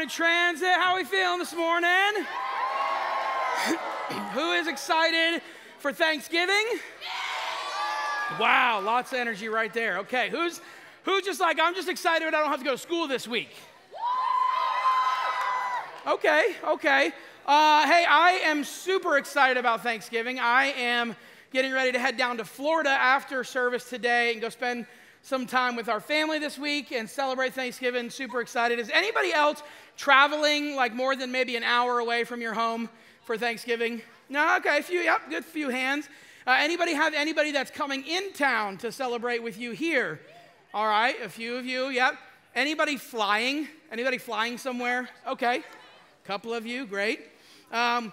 Morning Transit, how are we feeling this morning? Who is excited for Thanksgiving? Wow, lots of energy right there. Okay, who's just like, I'm just excited I don't have to go to school this week? Okay. Hey, I am super excited about Thanksgiving. I am getting ready to head down to Florida after service today and go spend some time with our family this week and celebrate Thanksgiving. Super excited. Is anybody else traveling like more than maybe an hour away from your home for Thanksgiving? No? Okay, a few, yep, good few hands. Anybody have anybody that's coming in town to celebrate with you here? All right, a few of you, yep. Anybody flying? Anybody flying somewhere? Okay, a couple of you, great. Well,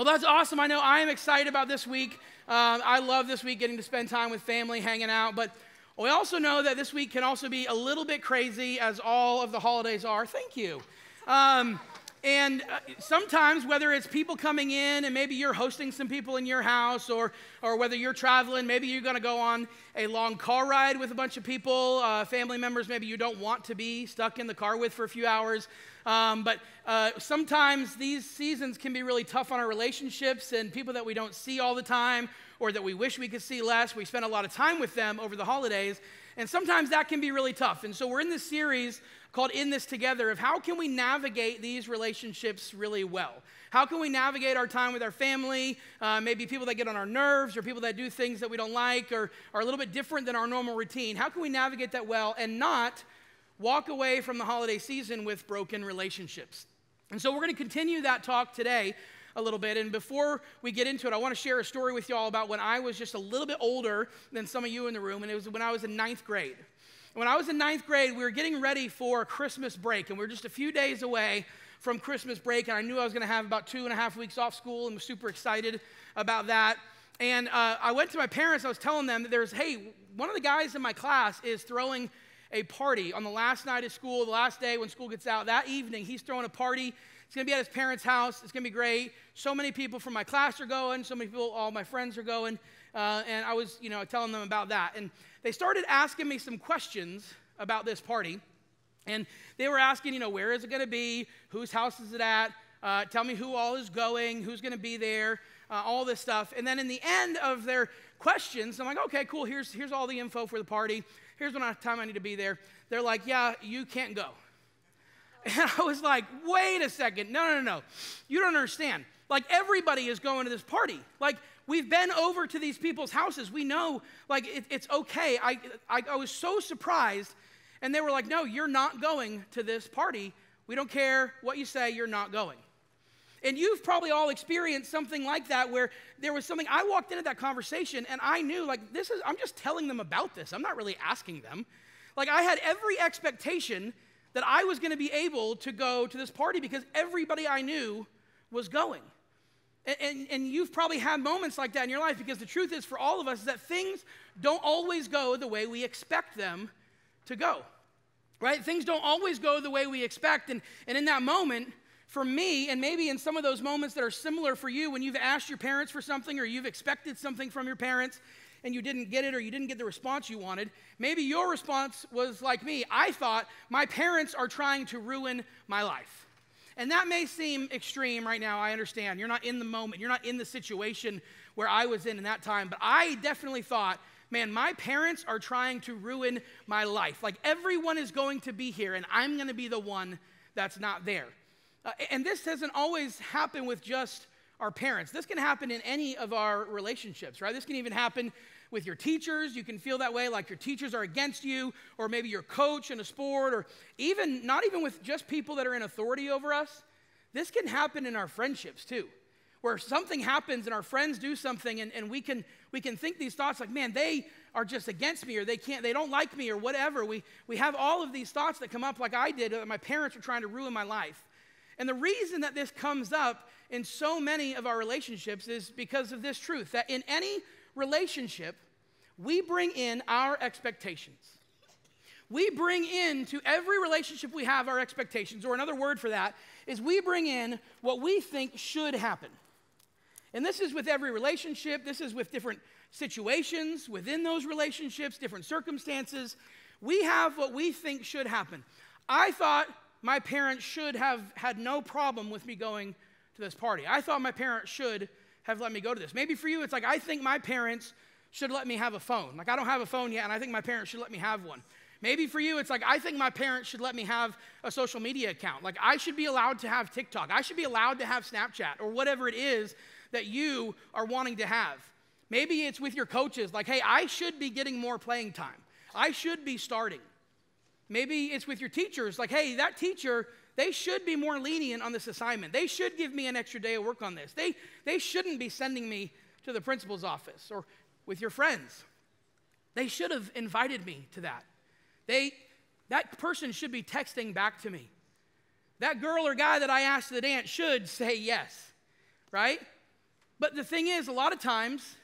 that's awesome. I know I am excited about this week. I love this week getting to spend time with family, hanging out, but we also know that this week can also be a little bit crazy, as all of the holidays are. Thank you. And sometimes, whether it's people coming in and maybe you're hosting some people in your house, or whether you're traveling, maybe you're going to go on a long car ride with a bunch of people, family members maybe you don't want to be stuck in the car with for a few hours. But sometimes these seasons can be really tough on our relationships and people that we don't see all the time or that we wish we could see less. We spend a lot of time with them over the holidays, and sometimes that can be really tough. And so we're in this series called In This Together of how can we navigate these relationships really well? How can we navigate our time with our family, maybe people that get on our nerves or people that do things that we don't like or are a little bit different than our normal routine? How can we navigate that well and not walk away from the holiday season with broken relationships? And so we're going to continue that talk today a little bit. And before we get into it, I want to share a story with you all about when I was just a little bit older than some of you in the room, and it was when I was in ninth grade. When I was in ninth grade, we were getting ready for Christmas break, and we were just a few days away from Christmas break, and I knew I was going to have about 2.5 weeks off school and was super excited about that. And I went to my parents. I was telling them that hey, one of the guys in my class is throwing a party on the last night of school, the last day when school gets out. That evening, he's throwing a party. It's going to be at his parents' house. It's going to be great. So many people from my class are going. So many people, all my friends are going. And I was, telling them about that. And they started asking me some questions about this party. And they were asking, where is it going to be? Whose house is it at? Tell me who all is going, who's going to be there, all this stuff. And then in the end of their questions, I'm like, okay, cool. Here's all the info for the party. Here's what time I need to be there. They're like, yeah, you can't go. And I was like, wait a second. No. You don't understand. Like, everybody is going to this party. Like, we've been over to these people's houses. We know, like, it's okay. I was so surprised. And they were like, no, you're not going to this party. We don't care what you say, you're not going. And you've probably all experienced something like that where there was something, I walked into that conversation and I knew, like, I'm just telling them about this. I'm not really asking them. Like, I had every expectation that I was going to be able to go to this party because everybody I knew was going. And you've probably had moments like that in your life, because the truth is, for all of us, is that things don't always go the way we expect them to go, right? Things don't always go the way we expect. And in that moment, for me, and maybe in some of those moments that are similar for you, when you've asked your parents for something or you've expected something from your parents and you didn't get it or you didn't get the response you wanted, maybe your response was like me. I thought, my parents are trying to ruin my life. And that may seem extreme right now. I understand. You're not in the moment. You're not in the situation where I was in that time. But I definitely thought, man, my parents are trying to ruin my life. Like, everyone is going to be here, and I'm going to be the one that's not there. And this doesn't always happen with just our parents. This can happen in any of our relationships, right? This can even happen with your teachers. You can feel that way, like your teachers are against you, or maybe your coach in a sport, or not even with just people that are in authority over us. This can happen in our friendships too, where something happens and our friends do something, and we can think these thoughts like, man, they are just against me, or they don't like me, or whatever. We have all of these thoughts that come up, like I did, that my parents were trying to ruin my life. And the reason that this comes up in so many of our relationships is because of this truth, that in any relationship, we bring in our expectations. We bring into every relationship we have our expectations, or another word for that is we bring in what we think should happen. And this is with every relationship. This is with different situations within those relationships, different circumstances. We have what we think should happen. I thought my parents should have had no problem with me going to this party. I thought my parents should have let me go to this. Maybe for you, it's like, I think my parents should let me have a phone. Like, I don't have a phone yet, and I think my parents should let me have one. Maybe for you, it's like, I think my parents should let me have a social media account. Like, I should be allowed to have TikTok. I should be allowed to have Snapchat, or whatever it is that you are wanting to have. Maybe it's with your coaches, like, hey, I should be getting more playing time. I should be starting. Maybe it's with your teachers, like, hey, that teacher, they should be more lenient on this assignment. They should give me an extra day of work on this. They shouldn't be sending me to the principal's office. Or with your friends, they should have invited me to that. That person should be texting back to me. That girl or guy that I asked to the dance should say yes, right? But the thing is, a lot of times,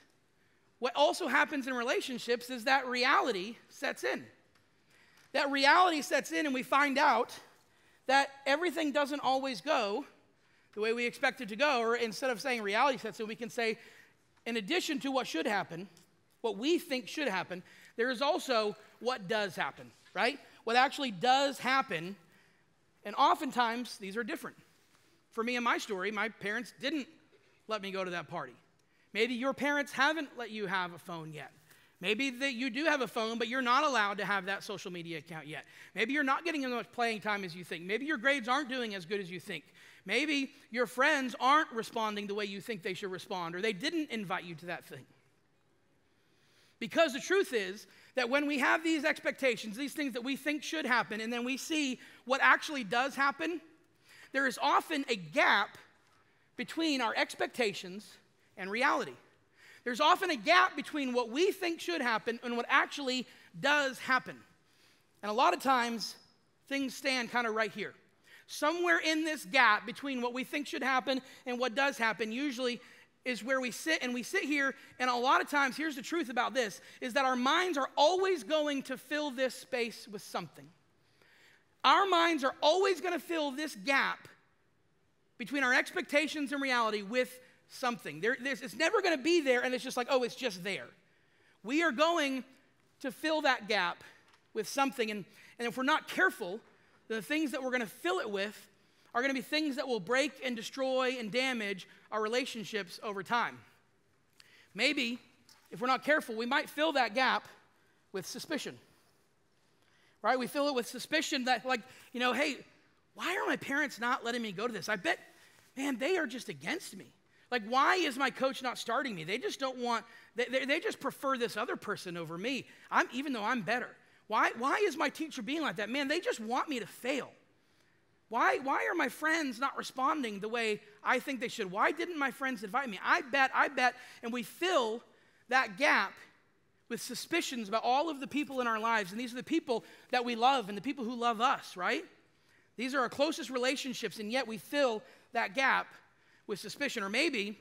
what also happens in relationships is that reality sets in. That reality sets in, and we find out that everything doesn't always go the way we expect it to go. Or instead of saying reality sets in, we can say, in addition to what should happen, what we think should happen, there is also what does happen, right? What actually does happen, and oftentimes these are different. For me and my story, my parents didn't let me go to that party. Maybe your parents haven't let you have a phone yet. Maybe that you do have a phone, but you're not allowed to have that social media account yet. Maybe you're not getting as much playing time as you think. Maybe your grades aren't doing as good as you think. Maybe your friends aren't responding the way you think they should respond, or they didn't invite you to that thing. Because the truth is that when we have these expectations, these things that we think should happen, and then we see what actually does happen, there is often a gap between our expectations and reality. There's often a gap between what we think should happen and what actually does happen. And a lot of times, things stand kind of right here. Somewhere in this gap between what we think should happen and what does happen usually is where we sit, and we sit here, and a lot of times, here's the truth about this, is that our minds are always going to fill this space with something. Our minds are always going to fill this gap between our expectations and reality with something. It's never going to be there, and it's just like, oh, it's just there. We are going to fill that gap with something, and if we're not careful, the things that we're going to fill it with are going to be things that will break and destroy and damage our relationships over time. Maybe, if we're not careful, we might fill that gap with suspicion, right? We fill it with suspicion that, like, you know, hey, why are my parents not letting me go to this? I bet, man, they are just against me. Like, why is my coach not starting me? They just don't want, they just prefer this other person over me, even though I'm better. Why is my teacher being like that? Man, they just want me to fail. Why are my friends not responding the way I think they should? Why didn't my friends invite me? I bet, and we fill that gap with suspicions about all of the people in our lives, and these are the people that we love and the people who love us, right? These are our closest relationships, and yet we fill that gap with suspicion. Or maybe,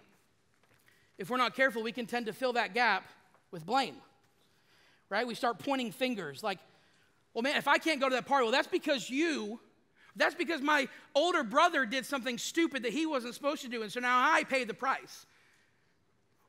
if we're not careful, we can tend to fill that gap with blame, right? We start pointing fingers like, well, man, if I can't go to that party, well, that's because my older brother did something stupid that he wasn't supposed to do, and so now I pay the price.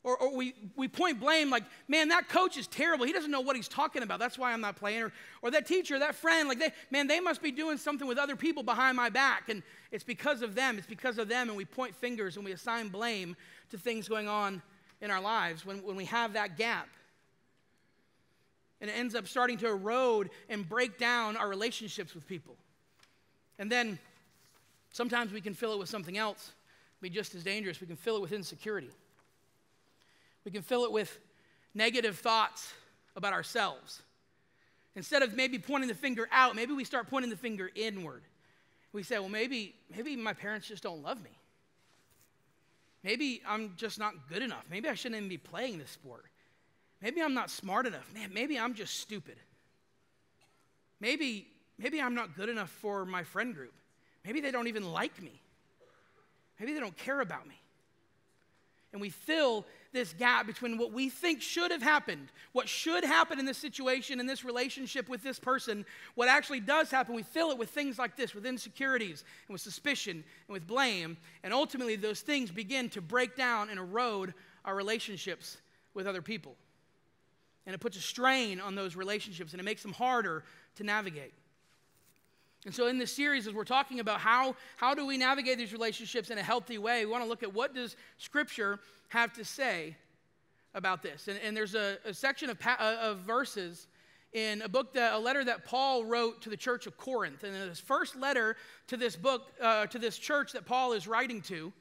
Or we point blame like, man, that coach is terrible. He doesn't know what he's talking about. That's why I'm not playing. Or that teacher, that friend, like, they must be doing something with other people behind my back, and it's because of them. It's because of them, and we point fingers and we assign blame to things going on in our lives when we have that gap. And it ends up starting to erode and break down our relationships with people. And then sometimes we can fill it with something else, be just as dangerous. We can fill it with insecurity. We can fill it with negative thoughts about ourselves. Instead of maybe pointing the finger out, maybe we start pointing the finger inward. We say, well, maybe my parents just don't love me. Maybe I'm just not good enough. Maybe I shouldn't even be playing this sport. Maybe I'm not smart enough. Man, maybe I'm just stupid. Maybe I'm not good enough for my friend group. Maybe they don't even like me. Maybe they don't care about me. And we fill this gap between what we think should have happened, what should happen in this situation, in this relationship with this person, what actually does happen. We fill it with things like this, with insecurities and with suspicion and with blame. And ultimately, those things begin to break down and erode our relationships with other people. And it puts a strain on those relationships, and it makes them harder to navigate. And so in this series, as we're talking about how do we navigate these relationships in a healthy way, we want to look at what does Scripture have to say about this. And there's a section of verses in a letter that Paul wrote to the church of Corinth. And in his first letter to this book, to this church that Paul is writing to,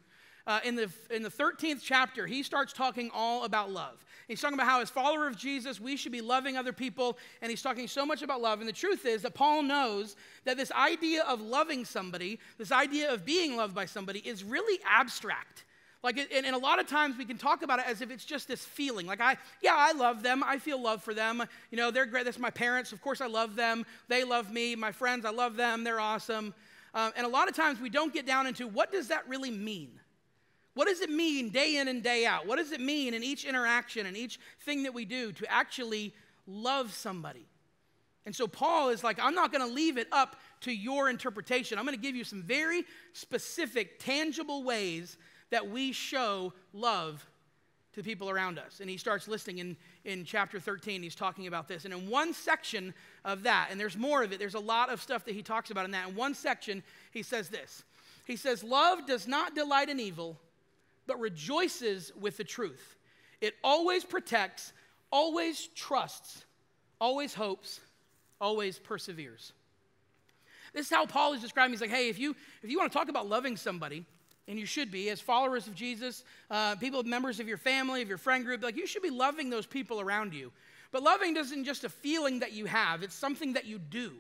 in the 13th chapter, he starts talking all about love. He's talking about how as follower of Jesus, we should be loving other people, and he's talking so much about love. And the truth is that Paul knows that this idea of loving somebody, this idea of being loved by somebody is really abstract. And a lot of times we can talk about it as if it's just this feeling. I love them. I feel love for them. You know, they're great. That's my parents. Of course I love them. They love me. My friends, I love them. They're awesome. And a lot of times we don't get down into what does that really mean? What does it mean day in and day out? What does it mean in each interaction and each thing that we do to actually love somebody? And so Paul is like, I'm not going to leave it up to your interpretation. I'm going to give you some very specific, tangible ways that we show love to people around us. And he starts listing in chapter 13, he's talking about this. And in one section of that, and there's more of it, there's a lot of stuff that he talks about in that. In one section, he says this. He says, love does not delight in evil, but rejoices with the truth. It always protects, always trusts, always hopes, always perseveres. This is how Paul is describing. He's like, hey, if you want to talk about loving somebody, and you should be, as followers of Jesus, members of your family, of your friend group, you should be loving those people around you. But loving isn't just a feeling that you have. It's something that you do.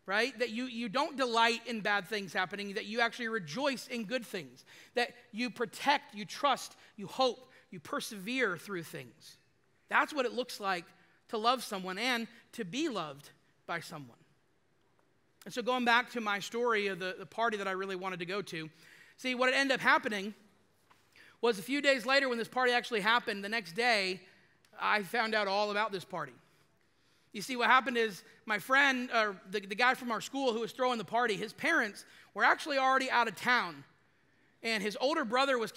Right? That you don't delight in bad things happening, that you actually rejoice in good things, that you protect, you trust, you hope, you persevere through things. That's what it looks like to love someone and to be loved by someone. And so going back to my story of the party that I really wanted to go to, see, what ended up happening was a few days later when this party actually happened, the next day, I found out all about this party. You see, what happened is my friend, the guy from our school who was throwing the party, his parents were actually already out of town. And his older brother was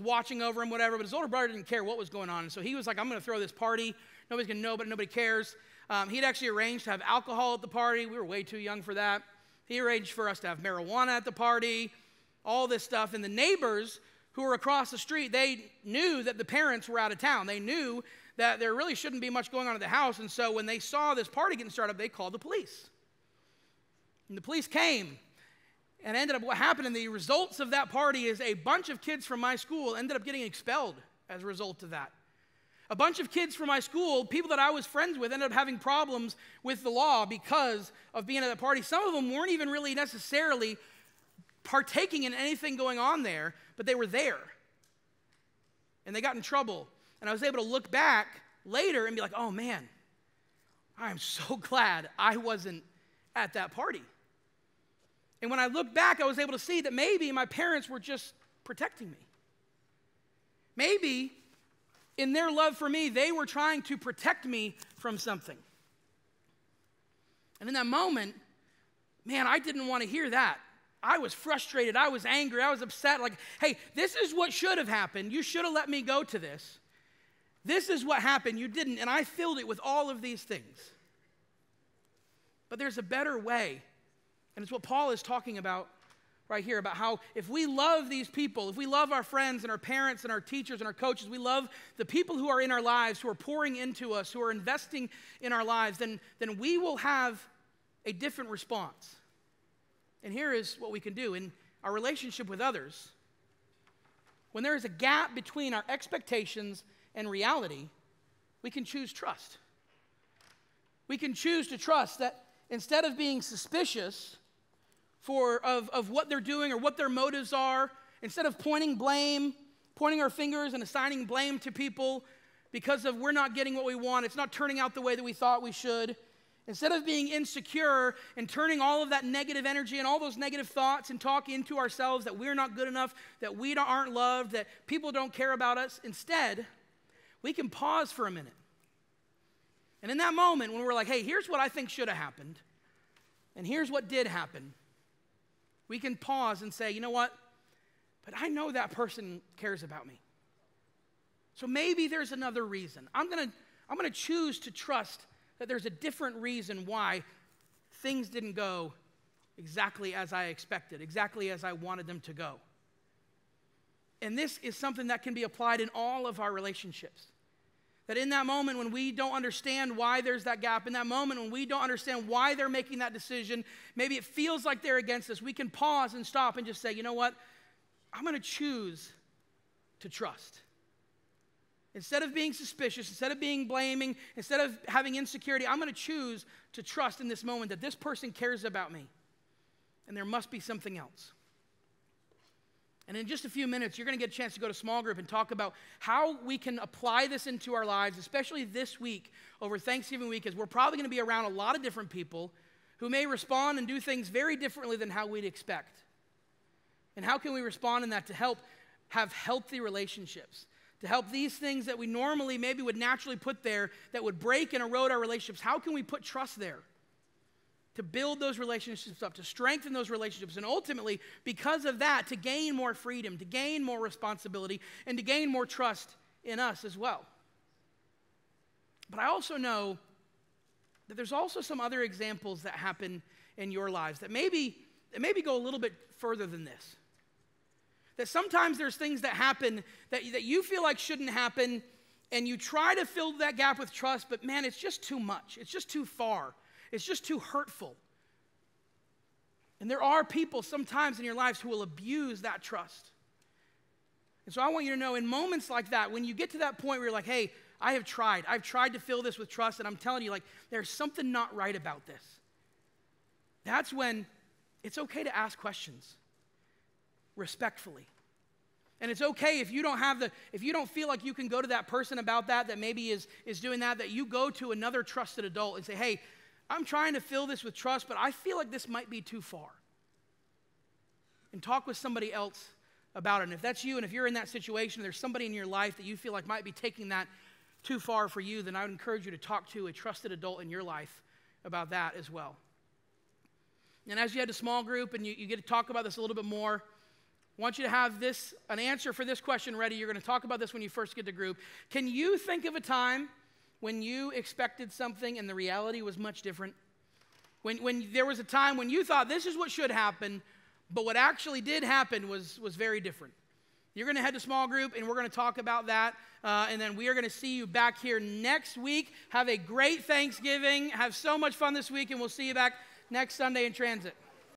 watching over him, whatever, but his older brother didn't care what was going on. And so he was like, I'm going to throw this party. Nobody's going to know, but nobody cares. He'd actually arranged to have alcohol at the party. We were way too young for that. He arranged for us to have marijuana at the party, all this stuff. And the neighbors who were across the street, they knew that the parents were out of town. They knew that there really shouldn't be much going on at the house. And so when they saw this party getting started up, they called the police. And the police came. And ended up, what happened in the results of that party is a bunch of kids from my school ended up getting expelled as a result of that. A bunch of kids from my school, people that I was friends with, ended up having problems with the law because of being at that party. Some of them weren't even really necessarily partaking in anything going on there, but they were there. And they got in trouble. And I was able to look back later and be like, oh man, I am so glad I wasn't at that party. And when I look back, I was able to see that maybe my parents were just protecting me. Maybe in their love for me, they were trying to protect me from something. And in that moment, man, I didn't want to hear that. I was frustrated. I was angry. I was upset. Like, hey, this is what should have happened. You should have let me go to this. This is what happened. You didn't. And I filled it with all of these things. But there's a better way. And it's what Paul is talking about right here, about how if we love these people, if we love our friends and our parents and our teachers and our coaches, we love the people who are in our lives, who are pouring into us, who are investing in our lives, then we will have a different response. And here is what we can do in our relationship with others. When there is a gap between our expectations and reality, we can choose trust. We can choose to trust that instead of being suspicious of what they're doing or what their motives are, instead of pointing our fingers and assigning blame to people because of we're not getting what we want, it's not turning out the way that we thought we should, instead of being insecure and turning all of that negative energy and all those negative thoughts and talk into ourselves that we're not good enough, that we aren't loved, that people don't care about us, instead, we can pause for a minute. And in that moment, when we're like, hey, here's what I think should have happened, and here's what did happen, we can pause and say, you know what? But I know that person cares about me. So maybe there's another reason. I'm gonna choose to trust that there's a different reason why things didn't go exactly as I expected, exactly as I wanted them to go. And this is something that can be applied in all of our relationships. That in that moment when we don't understand why there's that gap, in that moment when we don't understand why they're making that decision, maybe it feels like they're against us, we can pause and stop and just say, you know what? I'm going to choose to trust. Instead of being suspicious, instead of being blaming, instead of having insecurity, I'm going to choose to trust in this moment that this person cares about me. And there must be something else. And in just a few minutes, you're going to get a chance to go to small group and talk about how we can apply this into our lives, especially this week over Thanksgiving week, as we're probably going to be around a lot of different people who may respond and do things very differently than how we'd expect. And how can we respond in that to help have healthy relationships, to help these things that we normally maybe would naturally put there that would break and erode our relationships? How can we put trust there? To build those relationships up, to strengthen those relationships, and ultimately, because of that, to gain more freedom, to gain more responsibility, and to gain more trust in us as well. But I also know that there's also some other examples that happen in your lives that maybe go a little bit further than this. That sometimes there's things that happen that you feel like shouldn't happen, and you try to fill that gap with trust, but man, it's just too much. It's just too far. It's just too hurtful. And there are people sometimes in your lives who will abuse that trust. And so I want you to know in moments like that, when you get to that point where you're like, hey, I've tried to fill this with trust, and I'm telling you, like, there's something not right about this. That's when it's okay to ask questions respectfully. And it's okay if you don't feel like you can go to that person about that maybe is doing that you go to another trusted adult and say, hey, I'm trying to fill this with trust, but I feel like this might be too far. And talk with somebody else about it. And if that's you, and if you're in that situation, there's somebody in your life that you feel like might be taking that too far for you, then I would encourage you to talk to a trusted adult in your life about that as well. And as you head to small group and you get to talk about this a little bit more, I want you to have an answer for this question ready. You're going to talk about this when you first get to group. Can you think of a time when you expected something and the reality was much different? When there was a time when you thought this is what should happen, but what actually did happen was very different. You're going to head to small group, and we're going to talk about that, and then we are going to see you back here next week. Have a great Thanksgiving. Have so much fun this week, and we'll see you back next Sunday in transit.